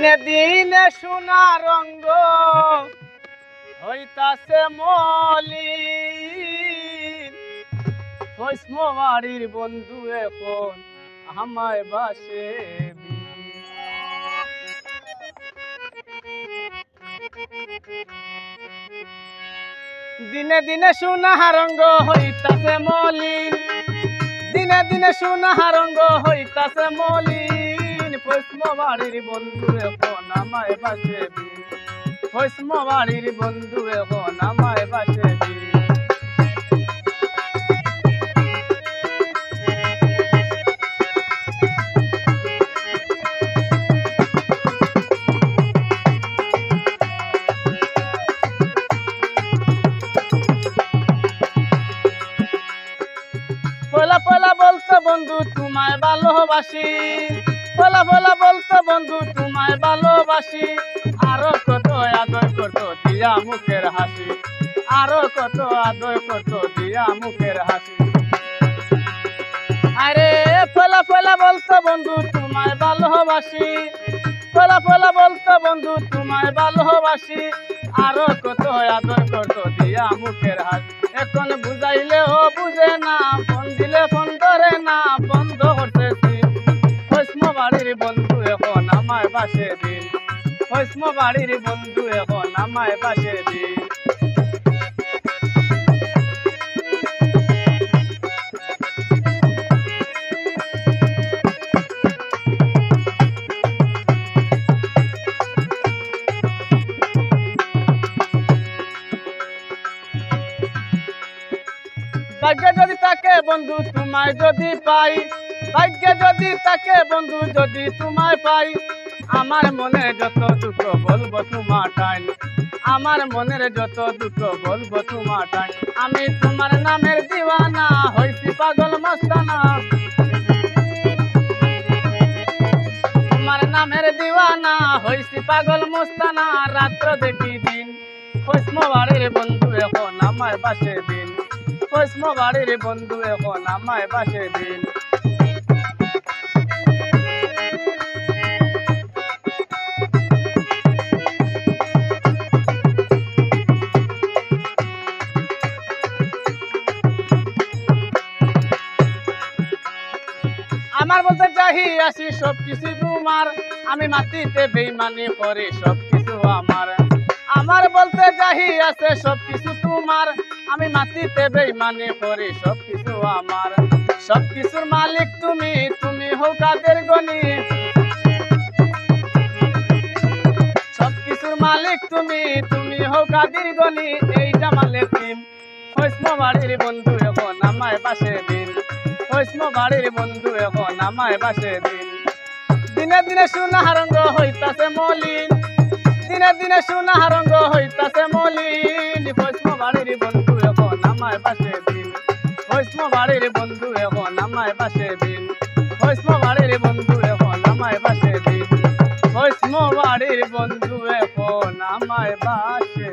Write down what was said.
দিনে দিনে সোনা রঙ্গ হইতাছে মলিন। ভস্ম বাড়ির বন্ধু এখন আমায় বাসে। দিনে দিনে সোনা রঙ্গ হইতাছে মলিন, দিনে দিনে সোনা রঙ্গ হইতাছে মলিন। ভস্ম বাড়ির বন্ধু এখন আমায় বাসে। ভস্ম বাড়ির বন্ধু এখন আমায় বাসে। পলা পলা বলতো বন্ধু তোমায় ভালোবাসি, পলা পলা বলতো বন্ধু তোমায় ভালোবাসি। আরো কত আদর করতো দিয়া মুখের হাসি, আরো কত আদর করতো দিয়া মুখের হাসি। আরে পলা পলা বলতো বন্ধু তোমায় ভালোবাসি, পলা পলা বলতো বন্ধু তোমায় ভালোবাসি। আরো কত আদর করতো দিয়া মুখের হাসি। এখন বুঝাইলেও বুঝে না, ফোন দিলে ফোন ধরে না, বন্ধ করতেছি। ভস্ম বাড়ির বন্ধু এখন আমায় বাসে দিন, ভস্ম বাড়ির বন্ধু এখন আমায় বাসে দিন। ভাগ্যে যদি থাকে বন্ধু তোমায় যদি পাই, ভাগ্যে যদি থাকে বন্ধু যদি তোমায় পাই। আমার মনে যত দুঃখ বলবো তোমার টাইম, আমার মনের যত দুঃখ বলবো তোমার টাইম। আমি তোমার নামের দিওয়ানা হইছি পাগল মস্তানা, তোমার নামের দিওয়ানা হইছি পাগল মস্তানা। রাত্র দেখি দিন, ভস্ম বাড়ির বন্ধু এখন আমায় বাসে দিন, ভস্ম বাড়ির বন্ধু এখন আমায় বাসে দিন। আমার বলতে চাহি আসি সবকিছু তোমার, আমি মাটিতে বেইমানি করি সবকিছু আমার। আমার বলতে চাহি আছে সবকিছু তোমার, আমি মাটিতে বেইমানি করি সবকিছু আমার। সবকিছুর মালিক তুমি, তুমি হও কাদের গনি, সবকিছুর মালিক তুমি, তুমি হও কাদের গনি। এইটা মালিক টিম, ভস্ম বাড়ির বন্ধু এখন আমায় বাসে দিন, ভস্ম বাড়ির বন্ধু এখন আমায় বাসে দিন। দিনে দিনে সোনা রঙ্গ হইতাছে মলিন, দিনে দিনে সোনা রঙ্গ হইতাছে মলিন। ভস্ম বাড়ির বন্ধু এখন আমায় বাসে দিন, ভস্ম বাড়ির বন্ধু এখন আমায় বাসে দিন, ভস্ম বাড়ির বন্ধু এখন আমায় বাসে দিন, ভস্ম বাড়ির বন্ধু এখন আমায় বাসে।